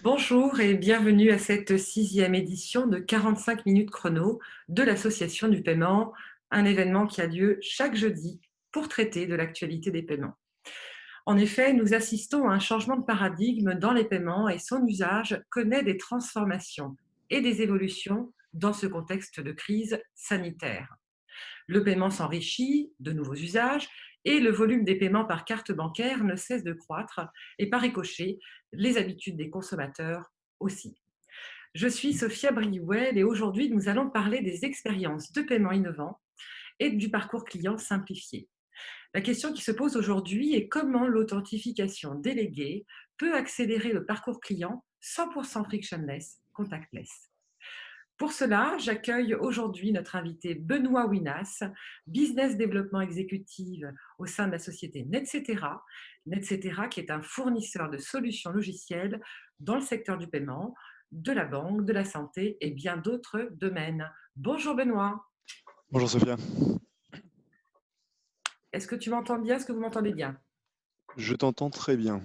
Bonjour et bienvenue à cette sixième édition de 45 minutes chrono de l'Association du paiement, un événement qui a lieu chaque jeudi pour traiter de l'actualité des paiements. En effet, nous assistons à un changement de paradigme dans les paiements et son usage connaît des transformations et des évolutions dans ce contexte de crise sanitaire. Le paiement s'enrichit de nouveaux usages et le volume des paiements par carte bancaire ne cesse de croître et par ricochet, les habitudes des consommateurs aussi. Je suis Sophia Briouel et aujourd'hui nous allons parler des expériences de paiement innovants et du parcours client simplifié. La question qui se pose aujourd'hui est comment l'authentification déléguée peut accélérer le parcours client 100% frictionless, contactless. Pour cela, j'accueille aujourd'hui notre invité Benoît Winas, Business Development Executive au sein de la société NetCetera. NetCetera qui est un fournisseur de solutions logicielles dans le secteur du paiement, de la banque, de la santé et bien d'autres domaines. Bonjour Benoît. Bonjour Sophia, Est-ce que tu m'entends bien? Est-ce que vous m'entendez bien? je t'entends très bien.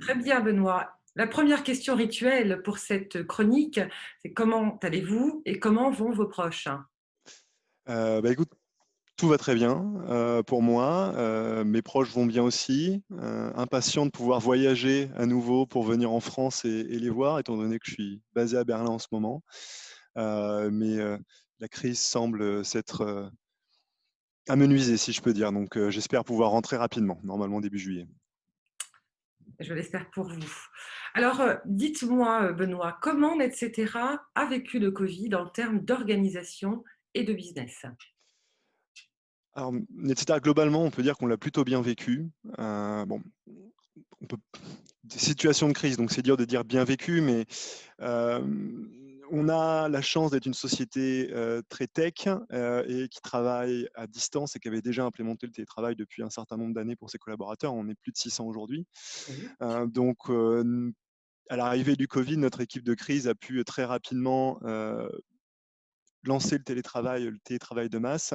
Très bien Benoît. La première question rituelle pour cette chronique, c'est comment allez-vous et comment vont vos proches? Écoute, tout va très bien pour moi. Mes proches vont bien aussi. Impatient de pouvoir voyager à nouveau pour venir en France et les voir, étant donné que je suis basé à Berlin en ce moment. Mais la crise semble s'être amenuisée, si je peux dire. Donc j'espère pouvoir rentrer rapidement, normalement début juillet. Je l'espère pour vous. Alors, dites-moi, Benoît, comment NetCetera a vécu le Covid en termes d'organisation et de business? Alors, etc., globalement, on peut dire qu'on l'a plutôt bien vécu. Bon, on peut... Des situations de crise, donc c'est dur de dire bien vécu, mais Euh, on a la chance d'être une société très tech et qui travaille à distance et qui avait déjà implémenté le télétravail depuis un certain nombre d'années pour ses collaborateurs. On est plus de 600 aujourd'hui. Oui. Donc, à l'arrivée du Covid, notre équipe de crise a pu très rapidement lancer le télétravail de masse.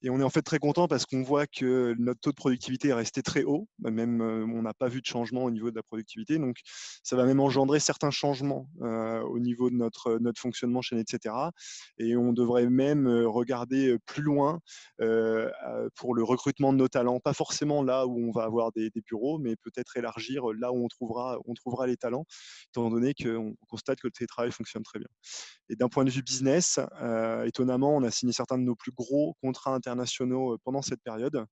Et on est en fait très content parce qu'on voit que notre taux de productivité est resté très haut. Même on n'a pas vu de changement au niveau de la productivité. Donc, ça va même engendrer certains changements au niveau de notre fonctionnement chez etc. Et on devrait même regarder plus loin pour le recrutement de nos talents. Pas forcément là où on va avoir des bureaux, mais peut-être élargir là où on trouvera les talents, étant donné qu'on constate que le télétravail fonctionne très bien. Et d'un point de vue business, étonnamment, on a signé certains de nos plus gros contrats internationaux pendant cette période,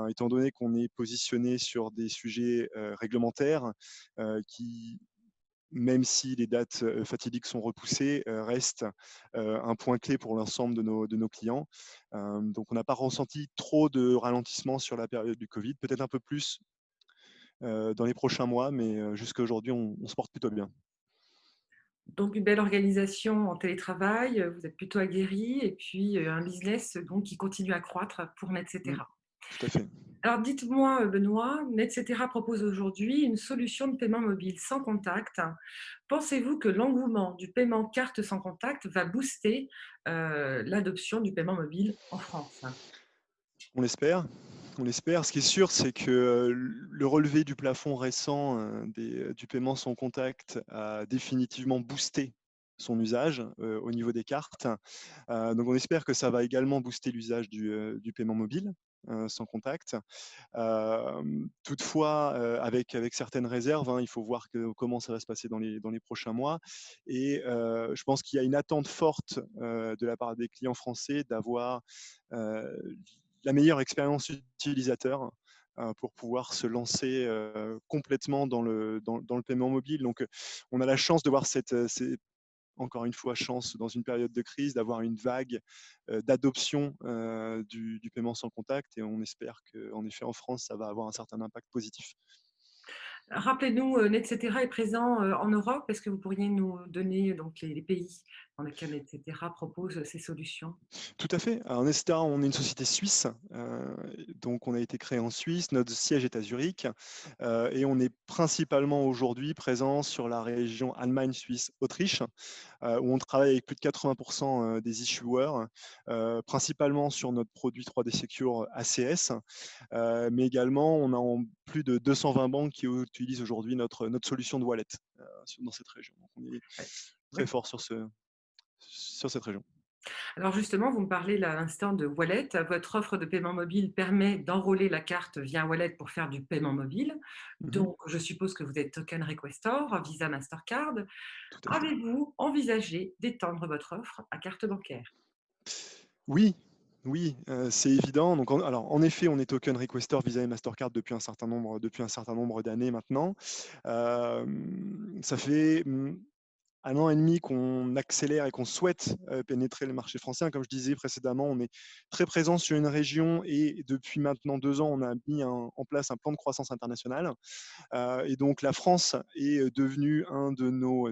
étant donné qu'on est positionné sur des sujets réglementaires qui, même si les dates fatidiques sont repoussées, restent un point clé pour l'ensemble de nos clients. Donc, on n'a pas ressenti trop de ralentissement sur la période du Covid, peut-être un peu plus dans les prochains mois, mais jusqu'à aujourd'hui, on se porte plutôt bien. Donc une belle organisation en télétravail, vous êtes plutôt aguerris et puis, un business donc qui continue à croître pour Mm, NetCetera. tout à fait. Alors dites-moi, Benoît, NetCetera propose aujourd'hui une solution de paiement mobile sans contact. Pensez-vous que l'engouement du paiement carte sans contact va booster, l'adoption du paiement mobile en France? On l'espère. On l'espère. Ce qui est sûr, c'est que le relevé du plafond récent du paiement sans contact a définitivement boosté son usage au niveau des cartes. Donc on espère que ça va également booster l'usage du paiement mobile sans contact. Toutefois, avec certaines réserves, hein, il faut voir comment ça va se passer dans les prochains mois. Et je pense qu'il y a une attente forte de la part des clients français d'avoir euh, la meilleure expérience utilisateur pour pouvoir se lancer complètement dans le paiement mobile. Donc, on a la chance de voir encore une fois, chance dans une période de crise d'avoir une vague d'adoption du paiement sans contact et on espère qu'en effet en France, ça va avoir un certain impact positif. Rappelez-nous, NetCetera est présent, en Europe. Est-ce que vous pourriez nous donner donc les pays dans lesquels NetCetera propose ces solutions? Tout à fait. Alors, Nesta, on est une société suisse, donc on a été créé en Suisse, notre siège est à Zurich, et on est principalement aujourd'hui présent sur la région Allemagne, Suisse, Autriche, où on travaille avec plus de 80% des issuers, principalement sur notre produit 3D Secure ACS, mais également on a plus de 220 banques qui utilisent aujourd'hui notre solution de wallet. dans cette région. Donc on est Ouais. très Oui. fort sur cette région. Alors justement, vous me parlez là à l'instant de wallet. Votre offre de paiement mobile permet d'enrôler la carte via un wallet pour faire du paiement mobile. Mmh. Donc, je suppose que vous êtes token requestor, Visa, Mastercard. Tout à fait. Avez-vous envisagé d'étendre votre offre à carte bancaire? Oui, oui, c'est évident. Donc en effet, on est token requestor Visa et Mastercard depuis un certain nombre d'années maintenant. Ça fait, 1 an et demi qu'on accélère et qu'on souhaite pénétrer le marché français. Comme je disais précédemment, on est très présent sur une région et depuis maintenant 2 ans, on a mis en place un plan de croissance international. Et donc la France est devenue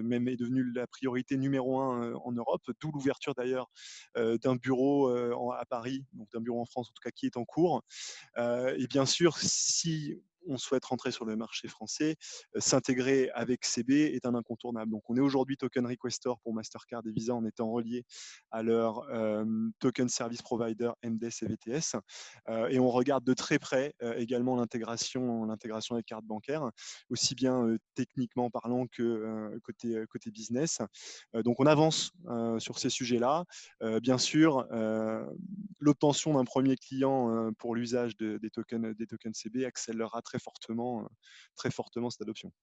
même est devenue la priorité numéro un en Europe, d'où l'ouverture d'ailleurs d'un bureau à Paris, donc d'un bureau en France en tout cas qui est en cours. Et bien sûr, si on souhaite rentrer sur le marché français, s'intégrer avec CB est un incontournable. Donc on est aujourd'hui token requestor pour Mastercard et Visa en étant relié à leur token service provider MDES et VTS. Et on regarde de très près également l'intégration des cartes bancaires, aussi bien techniquement parlant que côté business. Donc on avance sur ces sujets-là. Bien sûr, l'obtention d'un premier client pour l'usage des tokens CB accélérera très fortement cette adoption.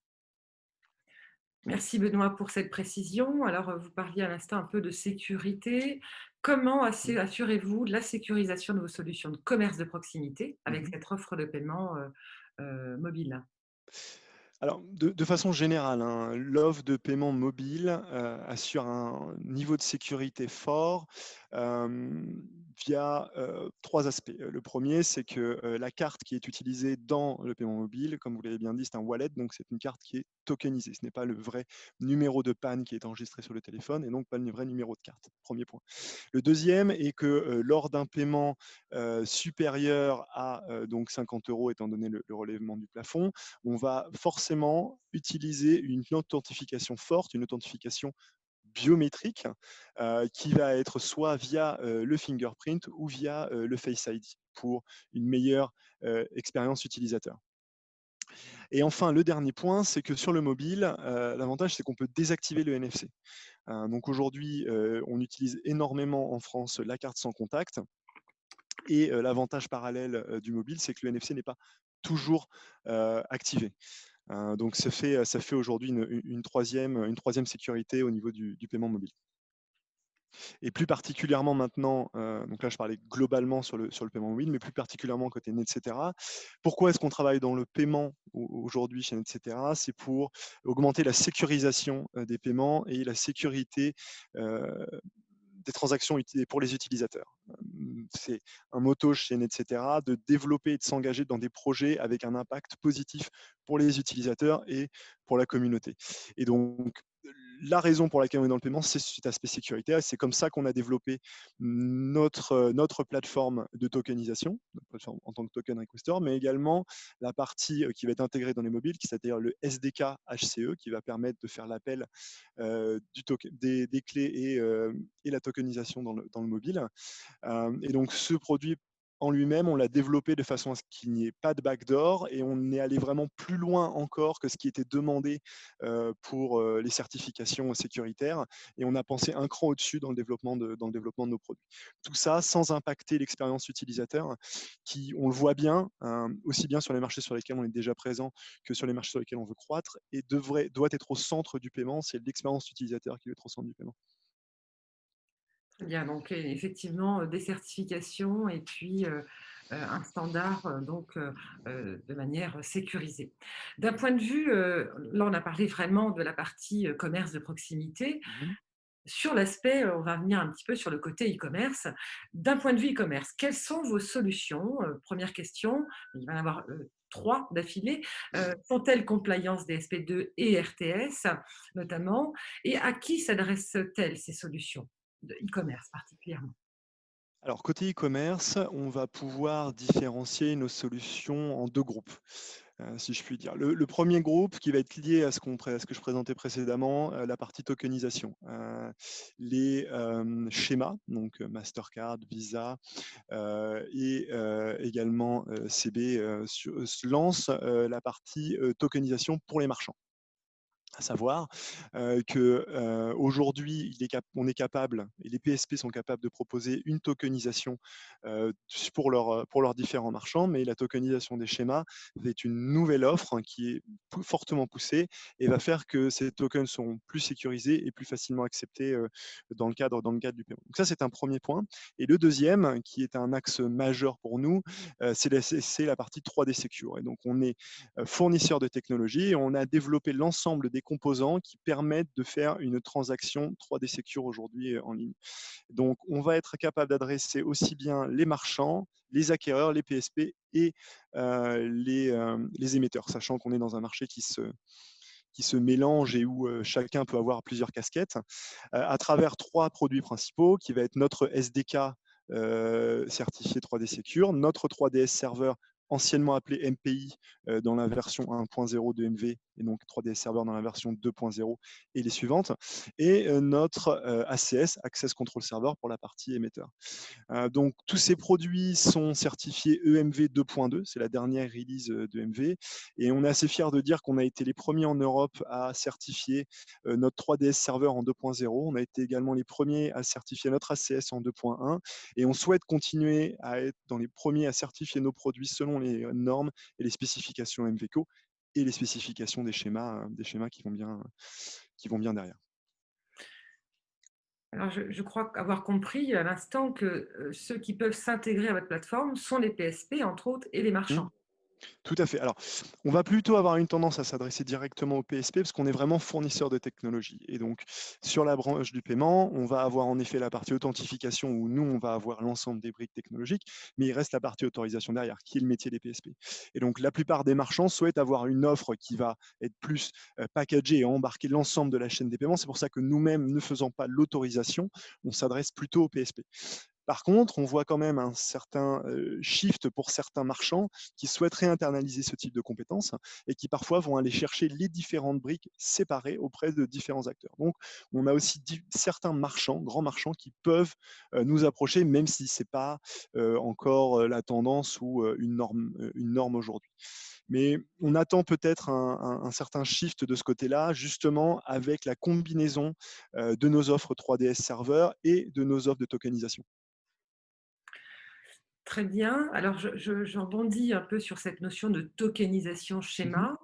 Merci Benoît pour cette précision. Alors, vous parliez à l'instant un peu de sécurité. Comment Mmh. assurez-vous la sécurisation de vos solutions de commerce de proximité avec Mmh. cette offre de paiement, mobile? Alors, de façon générale, hein, l'offre de paiement mobile assure un niveau de sécurité fort via 3 aspects. Le premier, c'est que la carte qui est utilisée dans le paiement mobile, comme vous l'avez bien dit, c'est un wallet, donc c'est une carte qui est tokenisée. Ce n'est pas le vrai numéro de panne qui est enregistré sur le téléphone et donc pas le vrai numéro de carte. Premier point. Le deuxième est que lors d'un paiement supérieur à donc 50 euros, étant donné le relèvement du plafond, on va forcément utiliser une authentification forte, une authentification biométrique qui va être soit via le fingerprint ou via le Face ID pour une meilleure expérience utilisateur. Et enfin, le dernier point, c'est que sur le mobile, l'avantage, c'est qu'on peut désactiver le NFC. Donc aujourd'hui, on utilise énormément en France la carte sans contact. Et l'avantage parallèle du mobile, c'est que le NFC n'est pas toujours activé. Donc ça fait aujourd'hui une troisième sécurité au niveau du paiement mobile. Et plus particulièrement maintenant, donc là je parlais globalement sur le paiement mobile, mais plus particulièrement côté Netcetera. Pourquoi est-ce qu'on travaille dans le paiement aujourd'hui chez Netcetera? C'est pour augmenter la sécurisation des paiements et la sécurité des transactions pour les utilisateurs. C'est un motto chez Netcetera de développer et de s'engager dans des projets avec un impact positif pour les utilisateurs et pour la communauté. Et donc, la raison pour laquelle on est dans le paiement, c'est cet aspect sécuritaire. C'est comme ça qu'on a développé notre plateforme de tokenisation, notre plateforme en tant que token requestor, mais également la partie qui va être intégrée dans les mobiles, qui c'est-à-dire le SDK HCE, qui va permettre de faire l'appel des clés et la tokenisation dans le mobile. Et donc ce produit en lui-même, on l'a développé de façon à ce qu'il n'y ait pas de backdoor et on est allé vraiment plus loin encore que ce qui était demandé pour les certifications sécuritaires et on a pensé un cran au-dessus dans le développement de nos produits. Tout ça sans impacter l'expérience utilisateur qui, on le voit bien, aussi bien sur les marchés sur lesquels on est déjà présent que sur les marchés sur lesquels on veut croître et doit être au centre du paiement. C'est l'expérience utilisateur qui doit être au centre du paiement. Très bien, donc effectivement, des certifications et puis, un standard, de manière sécurisée. D'un point de vue, là, on a parlé vraiment de la partie, commerce de proximité. Mhm. Sur l'aspect, on va venir un petit peu sur le côté e-commerce. D'un point de vue e-commerce, quelles sont vos solutions? 1re question, il va y en avoir, 3 d'affilée. Sont-elles compliance DSP2 et RTS notamment? Et à qui s'adressent-elles ces solutions de e-commerce particulièrement? Alors, côté e-commerce, on va pouvoir différencier nos solutions en 2 groupes, si je puis dire. Le 1er groupe qui va être lié à ce que je présentais précédemment, la partie tokenisation. Les schémas, donc Mastercard, Visa, et également CB, se lancent la partie tokenisation pour les marchands. À savoir qu'aujourd'hui, on est capable, et les PSP sont capables de proposer une tokenisation pour leurs différents marchands, mais la tokenisation des schémas est une nouvelle offre, hein, qui est fortement poussée et va faire que ces tokens seront plus sécurisés et plus facilement acceptés dans le cadre du paiement. Donc ça, c'est un premier point. Et le deuxième, qui est un axe majeur pour nous, c'est la partie 3D Secure. Et donc, on est fournisseur de technologie et on a développé l'ensemble des composants qui permettent de faire une transaction 3D Secure aujourd'hui en ligne. Donc, on va être capable d'adresser aussi bien les marchands, les acquéreurs, les PSP et les émetteurs, sachant qu'on est dans un marché qui se mélange et où chacun peut avoir plusieurs casquettes, à travers trois produits principaux, qui va être notre SDK certifié 3D Secure, notre 3DS Server anciennement appelé MPI dans la version 1.0 de MV et donc 3DS Server dans la version 2.0 et les suivantes, et notre ACS, Access Control Server pour la partie émetteur. Donc tous ces produits sont certifiés EMV 2.2, c'est la dernière release de MV, et on est assez fiers de dire qu'on a été les premiers en Europe à certifier notre 3DS serveur en 2.0. On a été également les premiers à certifier notre ACS en 2.1, et on souhaite continuer à être dans les premiers à certifier nos produits selon les normes et les spécifications MVCO et les spécifications des schémas qui vont bien derrière. Alors, je crois avoir compris à l'instant que ceux qui peuvent s'intégrer à votre plateforme sont les PSP, entre autres, et les Mmh. marchands. Tout à fait. Alors, on va plutôt avoir une tendance à s'adresser directement au PSP parce qu'on est vraiment fournisseur de technologie. Et donc, sur la branche du paiement, on va avoir en effet la partie authentification où nous, on va avoir l'ensemble des briques technologiques, mais il reste la partie autorisation derrière, qui est le métier des PSP. Et donc, la plupart des marchands souhaitent avoir une offre qui va être plus packagée et embarquer l'ensemble de la chaîne des paiements. C'est pour ça que nous-mêmes, ne faisant pas l'autorisation, on s'adresse plutôt au PSP. Par contre, on voit quand même un certain shift pour certains marchands qui souhaiteraient internaliser ce type de compétences et qui parfois vont aller chercher les différentes briques séparées auprès de différents acteurs. Donc, on a aussi certains marchands, grands marchands, qui peuvent nous approcher, même si ce n'est pas encore la tendance ou une norme aujourd'hui. Mais on attend peut-être un certain shift de ce côté-là, justement avec la combinaison de nos offres 3DS serveurs et de nos offres de tokenisation. Très bien. Alors, je rebondis un peu sur cette notion de tokenisation Mhm. schéma.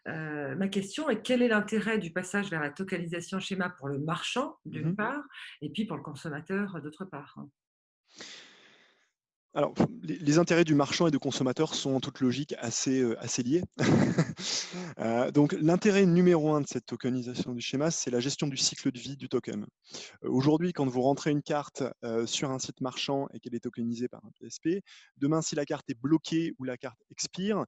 Ma question est: quel est l'intérêt du passage vers la tokenisation schéma pour le marchand, d'une Mhm. part, et puis pour le consommateur, d'autre part? Alors, les intérêts du marchand et du consommateur sont en toute logique assez liés. Donc, l'intérêt numéro un de cette tokenisation du schéma, c'est la gestion du cycle de vie du token. Aujourd'hui, quand vous rentrez une carte sur un site marchand et qu'elle est tokenisée par un PSP, demain, si la carte est bloquée ou la carte expire,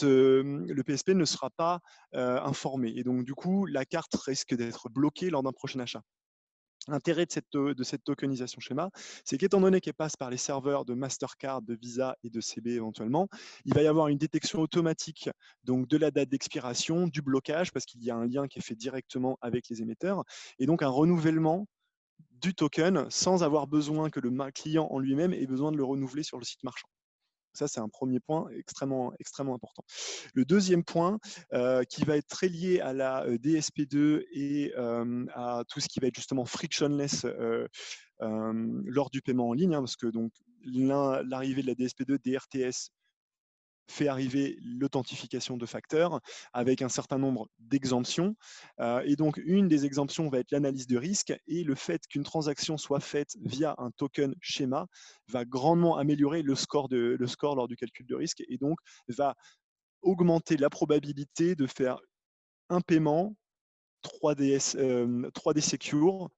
le PSP ne sera pas informé. Et donc, du coup, la carte risque d'être bloquée lors d'un prochain achat. L'intérêt de cette tokenisation schéma, c'est qu'étant donné qu'elle passe par les serveurs de Mastercard, de Visa et de CB éventuellement, il va y avoir une détection automatique donc de la date d'expiration, du blocage, parce qu'il y a un lien qui est fait directement avec les émetteurs, et donc un renouvellement du token sans avoir besoin que le client en lui-même ait besoin de le renouveler sur le site marchand. Ça, c'est un premier point extrêmement important. Le deuxième point, qui va être très lié à la DSP2 et à tout ce qui va être justement frictionless lors du paiement en ligne, hein, parce que donc l'arrivée de la DSP2, DRTS, fait arriver l'authentification de facteurs avec un certain nombre d'exemptions. Et donc, une des exemptions va être l'analyse de risque, et le fait qu'une transaction soit faite via un token schéma va grandement améliorer le score lors du calcul de risque, et donc va augmenter la probabilité de faire un paiement 3D Secure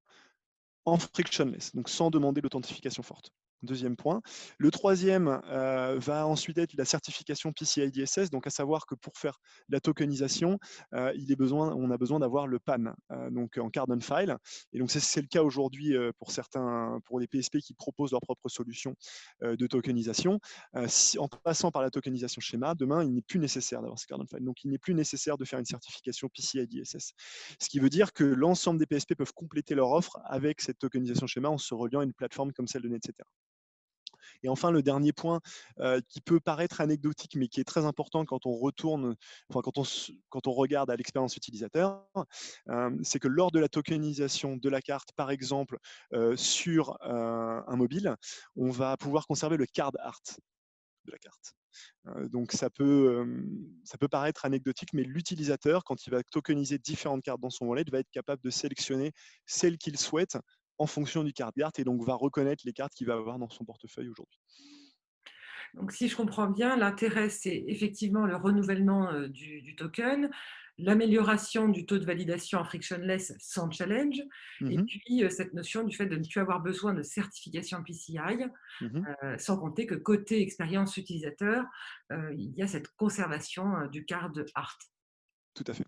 en frictionless, donc sans demander l'authentification forte. Deuxième point. Le troisième va ensuite être la certification PCI DSS, donc à savoir que pour faire la tokenisation, on a besoin d'avoir le PAN, donc en card on file. Et donc c'est le cas aujourd'hui pour les PSP qui proposent leur propre solution de tokenisation. En passant par la tokenisation schéma, demain, il n'est plus nécessaire d'avoir ce card on file. Donc il n'est plus nécessaire de faire une certification PCI DSS. Ce qui veut dire que l'ensemble des PSP peuvent compléter leur offre avec cette tokenisation schéma en se reliant à une plateforme comme celle de NetCetera. Et enfin, le dernier point qui peut paraître anecdotique, mais qui est très important quand on retourne, enfin, quand on regarde à l'expérience utilisateur, c'est que lors de la tokenisation de la carte, par exemple, sur un mobile, on va pouvoir conserver le card art de la carte. Donc ça peut paraître anecdotique, mais l'utilisateur, quand il va tokeniser différentes cartes dans son wallet, va être capable de sélectionner celle qu'il souhaite en fonction du card art et donc va reconnaître les cartes qu'il va avoir dans son portefeuille aujourd'hui. Donc, si je comprends bien, l'intérêt, c'est effectivement le renouvellement du token, l'amélioration du taux de validation en frictionless sans challenge, et Mhm, puis cette notion du fait de ne plus avoir besoin de certification PCI, mhm, sans compter que côté expérience utilisateur, il y a cette conservation du card art. tout à fait.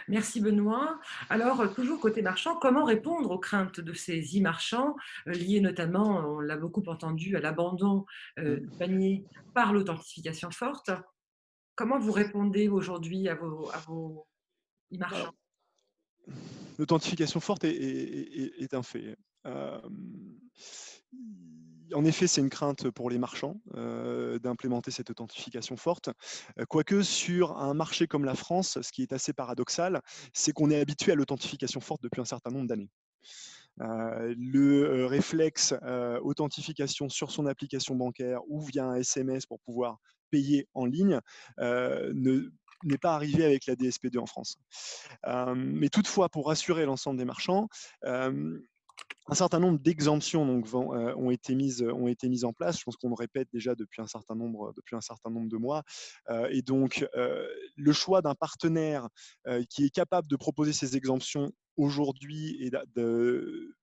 Merci Benoît. Alors, toujours côté marchand, comment répondre aux craintes de ces e-marchands, liées notamment, on l'a beaucoup entendu, à l'abandon du Mm. panier par l'authentification forte? Comment vous répondez aujourd'hui à vos e-marchands? Alors, l'authentification forte est un fait. En effet, c'est une crainte pour les marchands d'implémenter cette authentification forte. Quoique sur un marché comme la France, ce qui est assez paradoxal, c'est qu'on est habitué à l'authentification forte depuis un certain nombre d'années. Le réflexe authentification sur son application bancaire ou via un SMS pour pouvoir payer en ligne n'est pas arrivé avec la DSP2 en France. Mais toutefois, pour rassurer l'ensemble des marchands, un certain nombre d'exemptions ont été mises en place. Je pense qu'on le répète déjà depuis un certain nombre de mois. Et donc, le choix d'un partenaire qui est capable de proposer ces exemptions aujourd'hui et de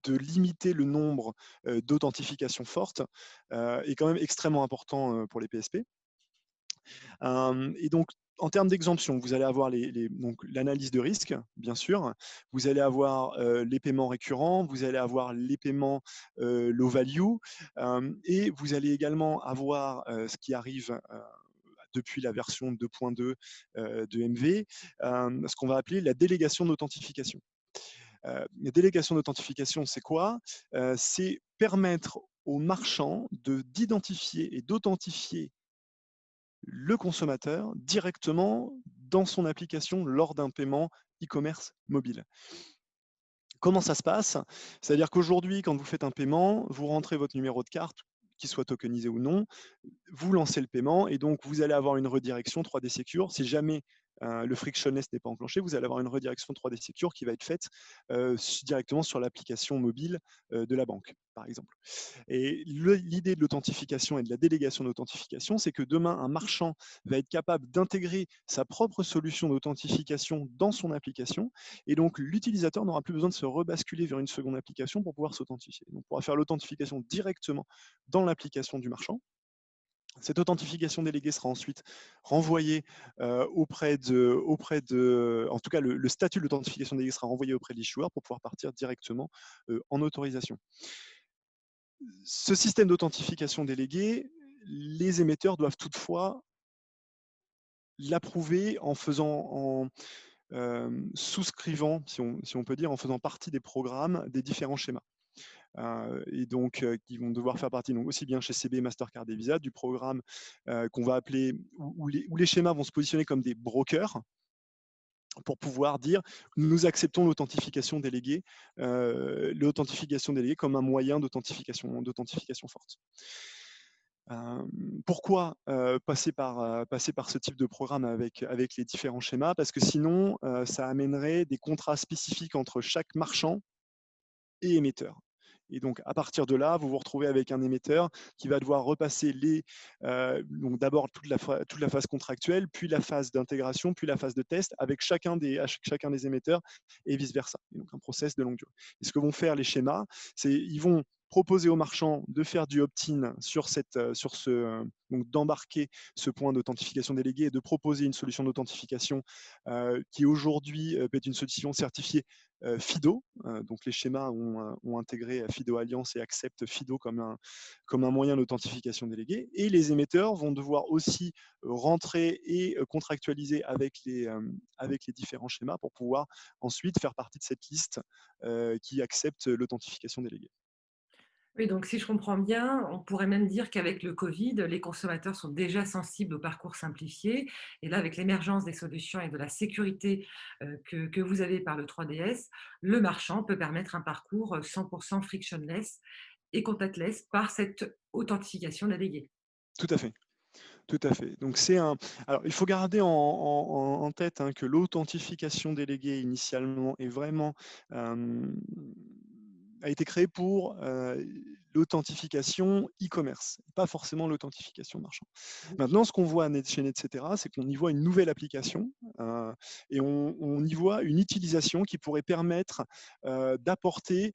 limiter le nombre d'authentifications fortes est quand même extrêmement important pour les PSP. Et donc, en termes d'exemption, vous allez avoir donc l'analyse de risque, bien sûr. Vous allez avoir les paiements récurrents, vous allez avoir les paiements low value, et vous allez également avoir ce qui arrive depuis la version 2.2 de MV, ce qu'on va appeler la délégation d'authentification. La délégation d'authentification, c'est quoi? C'est permettre aux marchands d'identifier et d'authentifier le consommateur directement dans son application lors d'un paiement e-commerce mobile. Comment ça se passe? C'est-à-dire qu'aujourd'hui, quand vous faites un paiement, vous rentrez votre numéro de carte, qu'il soit tokenisé ou non, vous lancez le paiement et donc vous allez avoir une redirection 3D Secure. Si jamais le frictionless n'est pas enclenché, vous allez avoir une redirection 3D Secure qui va être faite directement sur l'application mobile de la banque, par exemple. Et l'idée de l'authentification et de la délégation d'authentification, c'est que demain, un marchand va être capable d'intégrer sa propre solution d'authentification dans son application. Et donc, l'utilisateur n'aura plus besoin de se rebasculer vers une seconde application pour pouvoir s'authentifier. Donc, on pourra faire l'authentification directement dans l'application du marchand. Cette authentification déléguée sera ensuite renvoyée en tout cas, le statut de l'authentification déléguée sera renvoyé auprès de l'issuer pour pouvoir partir directement en autorisation. Ce système d'authentification déléguée, les émetteurs doivent toutefois l'approuver en souscrivant, si on peut dire, en faisant partie des programmes des différents schémas. Et donc, qui vont devoir faire partie, donc, aussi bien chez CB, Mastercard et Visa, du programme qu'on va appeler, où les schémas vont se positionner comme des brokers, pour pouvoir dire nous acceptons l'authentification déléguée comme un moyen d'authentification forte. Pourquoi passer par ce type de programme avec les différents schémas? Parce que sinon, ça amènerait des contrats spécifiques entre chaque marchand et émetteur. Et donc, à partir de là, vous vous retrouvez avec un émetteur qui va devoir repasser donc d'abord toute la phase contractuelle, puis la phase d'intégration, puis la phase de test avec chacun des émetteurs et vice-versa. Et donc, un process de longue durée. Et ce que vont faire les schémas, c'est ils vont proposer aux marchands de faire du opt-in donc d'embarquer ce point d'authentification déléguée et de proposer une solution d'authentification qui aujourd'hui peut être une solution certifiée FIDO. Donc les schémas ont intégré FIDO Alliance et acceptent FIDO comme un moyen d'authentification déléguée. Et les émetteurs vont devoir aussi rentrer et contractualiser avec les différents schémas pour pouvoir ensuite faire partie de cette liste qui accepte l'authentification déléguée. Oui, donc si je comprends bien, on pourrait même dire qu'avec le Covid, les consommateurs sont déjà sensibles au parcours simplifié. Et là, avec l'émergence des solutions et de la sécurité que vous avez par le 3DS, le marchand peut permettre un parcours 100% frictionless et contactless par cette authentification déléguée. Tout à fait. Tout à fait. Donc c'est un. Alors il faut garder en tête hein, que l'authentification déléguée initialement est vraiment a été créée pour l'authentification e-commerce, pas forcément l'authentification marchand. Maintenant, ce qu'on voit chez Netcetera, c'est qu'on y voit une nouvelle application et on y voit une utilisation qui pourrait permettre d'apporter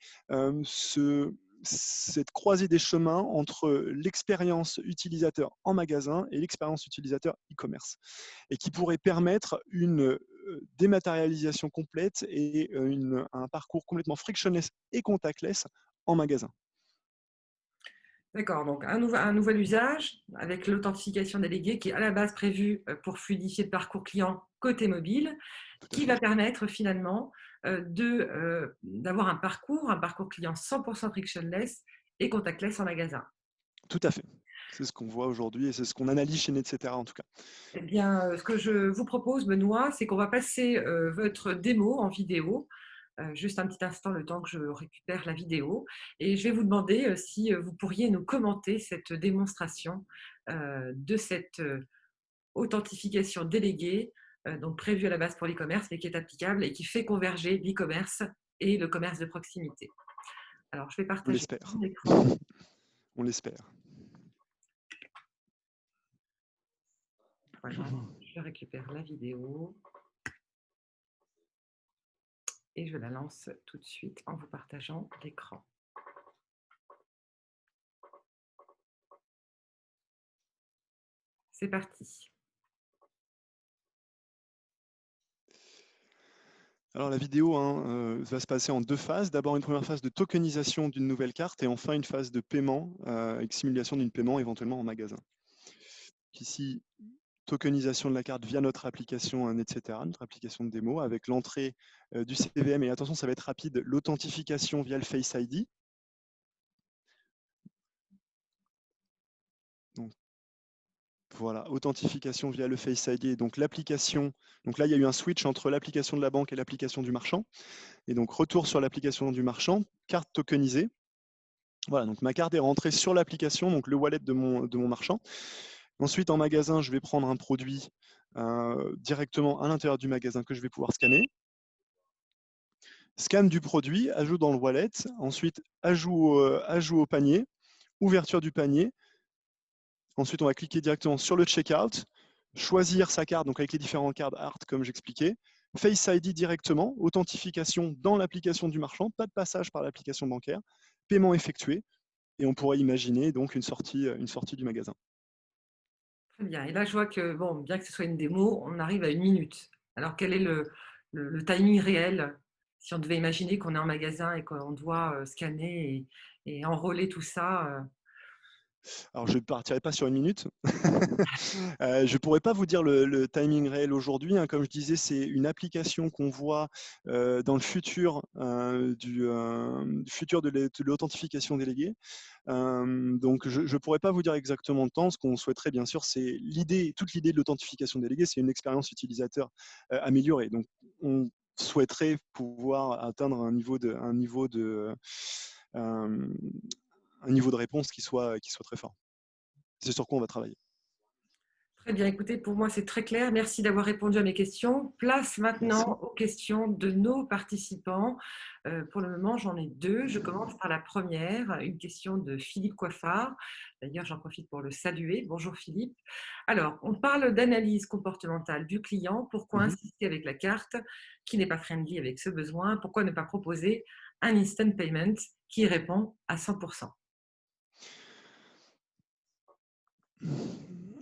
cette croisée des chemins entre l'expérience utilisateur en magasin et l'expérience utilisateur e-commerce, et qui pourrait permettre une dématérialisation complète et un parcours complètement frictionless et contactless en magasin. D'accord, donc un nouvel usage avec l'authentification déléguée qui est à la base prévue pour fluidifier le parcours client côté mobile, Tout à qui fait. va permettre finalement d'avoir un parcours client 100% frictionless et contactless en magasin. Tout à fait. C'est ce qu'on voit aujourd'hui et c'est ce qu'on analyse chez Netcetera en tout cas. Eh bien, ce que je vous propose, Benoît, c'est qu'on va passer votre démo en vidéo. Juste un petit instant, le temps que je récupère la vidéo. Et je vais vous demander si vous pourriez nous commenter cette démonstration de cette authentification déléguée, donc prévue à la base pour l'e-commerce, mais qui est applicable et qui fait converger l'e-commerce et le commerce de proximité. Alors, je vais On partager l'espère. mon écran. On l'espère. Voilà, je récupère la vidéo et je la lance tout de suite en vous partageant l'écran. C'est parti. Alors la vidéo hein, va se passer en deux phases. D'abord une première phase de tokenisation d'une nouvelle carte et enfin une phase de paiement avec simulation d'une paiement éventuellement en magasin. Ici, tokenisation de la carte via notre application, etc., notre application de démo, avec l'entrée du CVM, et attention, ça va être rapide, l'authentification via le Face ID. Donc, voilà, authentification via le Face ID, et donc l'application. Donc là, il y a eu un switch entre l'application de la banque et l'application du marchand. Et donc, retour sur l'application du marchand, carte tokenisée. Voilà, donc ma carte est rentrée sur l'application, donc le wallet de mon marchand. Ensuite, en magasin, je vais prendre un produit directement à l'intérieur du magasin que je vais pouvoir scanner. Scan du produit, ajout dans le wallet, ensuite ajout au panier, ouverture du panier. Ensuite, on va cliquer directement sur le checkout, choisir sa carte, donc avec les différents cartes art comme j'expliquais. Face ID directement, authentification dans l'application du marchand, pas de passage par l'application bancaire, paiement effectué, et on pourrait imaginer donc une sortie du magasin. Très bien. Et là, je vois que, bon, bien que ce soit une démo, on arrive à 1 minute. Alors, quel est le timing réel si on devait imaginer qu'on est en magasin et qu'on doit scanner et enrôler tout ça Alors, je ne partirai pas sur 1 minute. Je ne pourrais pas vous dire le timing réel aujourd'hui, hein. Comme je disais, c'est une application qu'on voit dans le futur du futur de l'authentification déléguée. Donc, je ne pourrais pas vous dire exactement le temps. Ce qu'on souhaiterait, bien sûr, c'est toute l'idée de l'authentification déléguée, c'est une expérience utilisateur améliorée. Donc, on souhaiterait pouvoir atteindre euh, un niveau de réponse qui soit très fort. C'est sur quoi on va travailler. Très bien, écoutez, pour moi, c'est très clair. Merci d'avoir répondu à mes questions. Place Merci. maintenant aux questions de nos participants. Pour le moment, j'en ai deux. Je commence par la première, une question de Philippe Coiffard. D'ailleurs, j'en profite pour le saluer. Bonjour Philippe. Alors, on parle d'analyse comportementale du client. Pourquoi Mhm. insister avec la carte qui n'est pas friendly avec ce besoin? Pourquoi ne pas proposer un instant payment qui répond à 100%?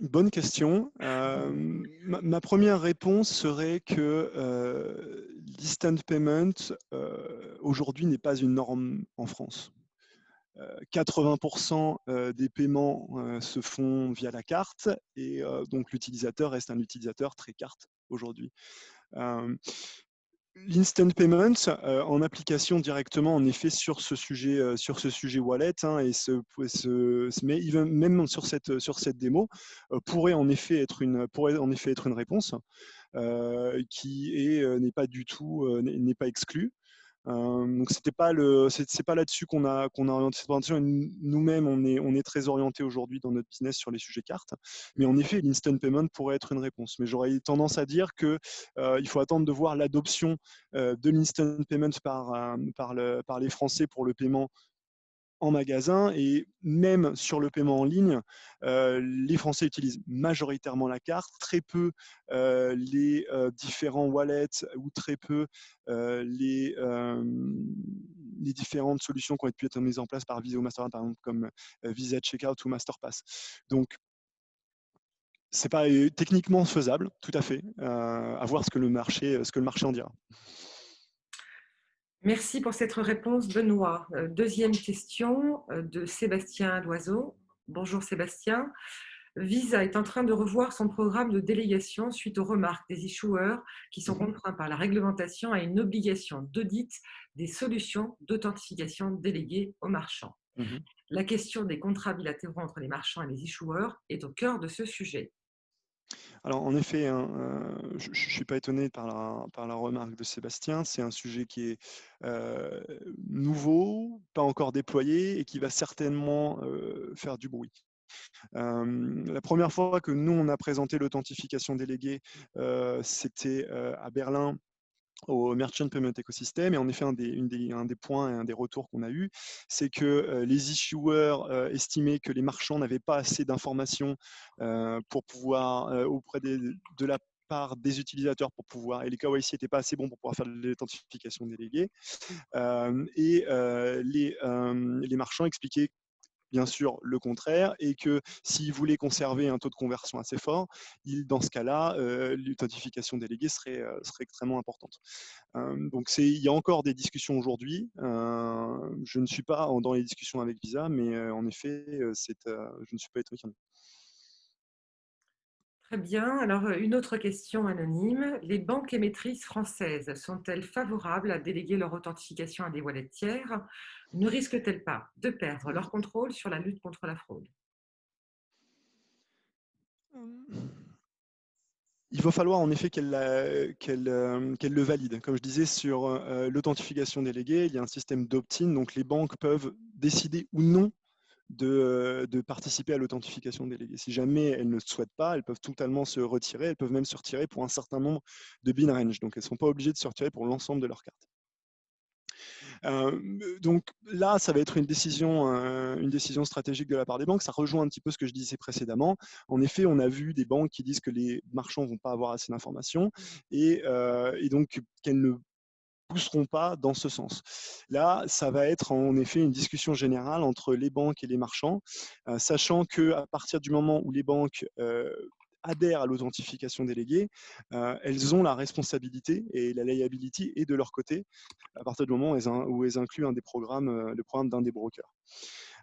Bonne question. Ma première réponse serait que l'instant payment aujourd'hui n'est pas une norme en France. 80% des paiements se font via la carte et donc l'utilisateur reste un utilisateur très carte aujourd'hui. Euh, L'instant payment en application directement en effet sur ce sujet wallet hein, et mais même sur cette démo pourrait en effet être une réponse qui n'est pas du tout n'est pas exclue. Donc c'est pas là-dessus qu'on a orienté cette présentation. Nous-mêmes, on est très orienté aujourd'hui dans notre business sur les sujets cartes. Mais en effet, l'instant payment pourrait être une réponse. Mais j'aurais tendance à dire que il faut attendre de voir l'adoption de l'instant payment par les Français pour le paiement en magasin et même sur le paiement en ligne, les Français utilisent majoritairement la carte, très peu les différents wallets ou très peu les différentes solutions qui ont pu être mises en place par Visa ou Mastercard, par exemple comme Visa Checkout ou Masterpass. Donc, c'est pas techniquement faisable, tout à fait, à voir ce que le marché en dira. Merci pour cette réponse, Benoît. Deuxième question de Sébastien Loiseau. Bonjour Sébastien. Visa est en train de revoir son programme de délégation suite aux remarques des issuers qui sont contraints par la réglementation à une obligation d'audit des solutions d'authentification déléguées aux marchands. La question des contrats bilatéraux entre les marchands et les issuers est au cœur de ce sujet. Alors en effet, hein, je ne suis pas étonné par la remarque de Sébastien. C'est un sujet qui est nouveau, pas encore déployé et qui va certainement faire du bruit. La première fois que nous, on a présenté l'authentification déléguée, c'était à Berlin au Merchant Payment Ecosystem. Et en effet, un des points et un des retours qu'on a eu, c'est que les issuers estimaient que les marchands n'avaient pas assez d'informations pour pouvoir, auprès de la part des utilisateurs pour pouvoir, et les KYC n'étaient pas assez bons pour pouvoir faire de l'authentification déléguée. Les marchands expliquaient bien sûr le contraire, et que s'ils voulaient conserver un taux de conversion assez fort, dans ce cas-là, l'authentification déléguée serait extrêmement importante. Donc il y a encore des discussions aujourd'hui. Je ne suis pas dans les discussions avec Visa, mais en effet, je ne suis pas étonné qu'il y en ait. Très bien. Alors, une autre question anonyme. Les banques émettrices françaises sont-elles favorables à déléguer leur authentification à des wallets tiers? Ne risquent-elles pas de perdre leur contrôle sur la lutte contre la fraude? Il va falloir en effet qu'elle le valide. Comme je disais, sur l'authentification déléguée, il y a un système d'opt-in, donc les banques peuvent décider ou non de participer à l'authentification déléguée. Si jamais elles ne le souhaitent pas, elles peuvent totalement se retirer, elles peuvent même se retirer pour un certain nombre de bin range, donc elles ne sont pas obligées de se retirer pour l'ensemble de leurs cartes. Donc là, ça va être une décision stratégique de la part des banques. Ça rejoint un petit peu ce que je disais précédemment. En effet, on a vu des banques qui disent que les marchands ne vont pas avoir assez d'informations et donc qu'elles ne pousseront pas dans ce sens. Là, ça va être en effet une discussion générale entre les banques et les marchands, sachant qu'à partir du moment où les banques adhèrent à l'authentification déléguée, elles ont la responsabilité et la liability est de leur côté à partir du moment où elles incluent un des programmes, le programme d'un des brokers.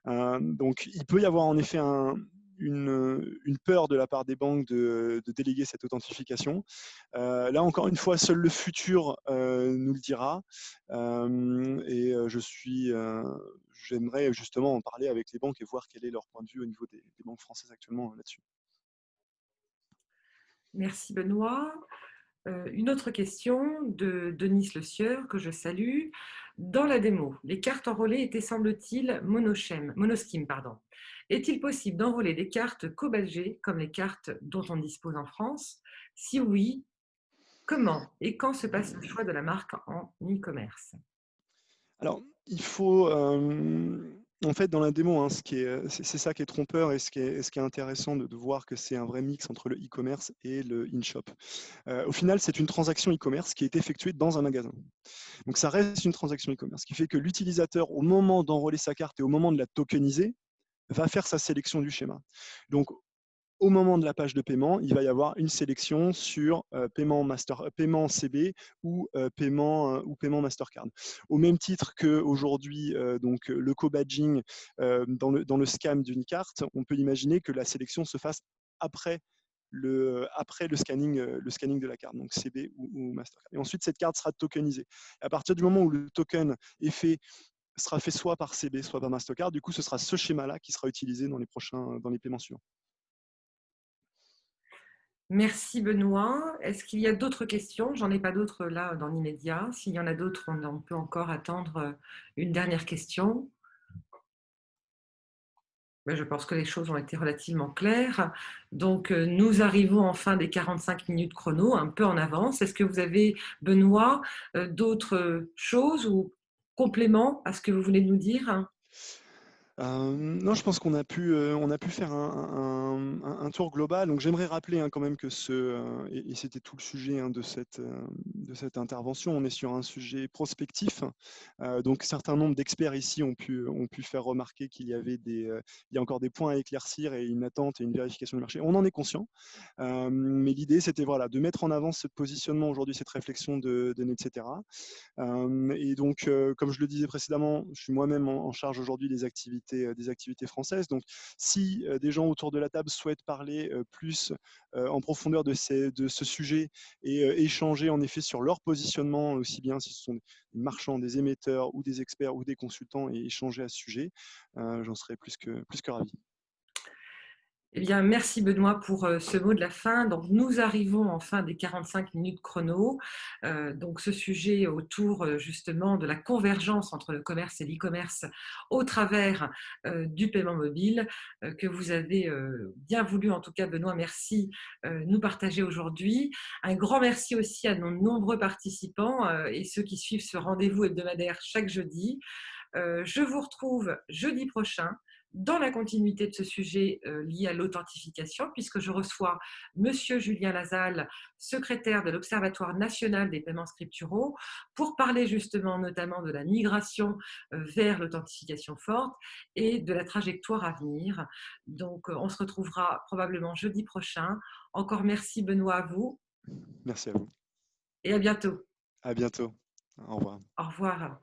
Donc il peut y avoir en effet une peur de la part des banques de déléguer cette authentification. Là, encore une fois, seul le futur nous le dira. J'aimerais justement en parler avec les banques et voir quel est leur point de vue au niveau des banques françaises actuellement là-dessus. Merci Benoît. Une autre question de Denis Le Sieur, que je salue. Dans la démo, les cartes enrôlées étaient, semble-t-il, monoskim. Est-il possible d'enrôler des cartes co-badgées, comme les cartes dont on dispose en France? Si oui, comment et quand se passe le choix de la marque en e-commerce? Alors, il faut, en fait, dans la démo, hein, c'est ça qui est trompeur et ce qui est intéressant de voir que c'est un vrai mix entre le e-commerce et le in-shop. Au final, c'est une transaction e-commerce qui est effectuée dans un magasin. Donc, ça reste une transaction e-commerce, ce qui fait que l'utilisateur, au moment d'enrôler sa carte et au moment de la tokeniser, va faire sa sélection du schéma. Donc, au moment de la page de paiement, il va y avoir une sélection sur paiement CB ou paiement Mastercard. Au même titre qu'aujourd'hui, donc le co-badging dans le scam d'une carte, on peut imaginer que la sélection se fasse après après le scanning de la carte, donc CB ou Mastercard. Et ensuite, cette carte sera tokenisée. Et à partir du moment où le token est fait, sera fait soit par CB, soit par Mastercard, du coup, ce sera ce schéma-là qui sera utilisé dans les paiements suivants. Merci Benoît. Est-ce qu'il y a d'autres questions? J'en ai pas d'autres là dans l'immédiat. S'il y en a d'autres, on peut encore attendre une dernière question. Ben, je pense que les choses ont été relativement claires. Donc, nous arrivons en fin des 45 minutes chrono, un peu en avance. Est-ce que vous avez, Benoît, d'autres choses ou compléments à ce que vous venez de nous dire? Non, je pense on a pu faire un tour global. Donc, j'aimerais rappeler quand même que et c'était tout le sujet de cette intervention, on est sur un sujet prospectif. Donc, un certain nombre d'experts ici ont pu faire remarquer qu'il y avait il y a encore des points à éclaircir et une attente et une vérification du marché. On en est conscient. Mais l'idée, c'était voilà, de mettre en avant ce positionnement aujourd'hui, cette réflexion de etc. Et donc, comme je le disais précédemment, je suis moi-même en charge aujourd'hui des activités françaises. Donc, si des gens autour de la table souhaitent parler plus en profondeur de ce sujet et échanger en effet sur leur positionnement, aussi bien si ce sont des marchands, des émetteurs ou des experts ou des consultants, et échanger à ce sujet, j'en serais plus que ravi. Eh bien, merci Benoît pour ce mot de la fin. Donc, nous arrivons en fin des 45 minutes chrono. Donc, ce sujet autour justement de la convergence entre le commerce et l'e-commerce au travers du paiement mobile que vous avez bien voulu, en tout cas Benoît, merci, nous partager aujourd'hui. Un grand merci aussi à nos nombreux participants et ceux qui suivent ce rendez-vous hebdomadaire chaque jeudi. Je vous retrouve jeudi prochain dans la continuité de ce sujet lié à l'authentification, puisque je reçois Monsieur Julien Lasalle, secrétaire de l'Observatoire national des paiements scripturaux, pour parler justement notamment de la migration vers l'authentification forte et de la trajectoire à venir. Donc, on se retrouvera probablement jeudi prochain. Encore merci Benoît à vous Merci à vous. et à bientôt. À bientôt. Au revoir. Au revoir.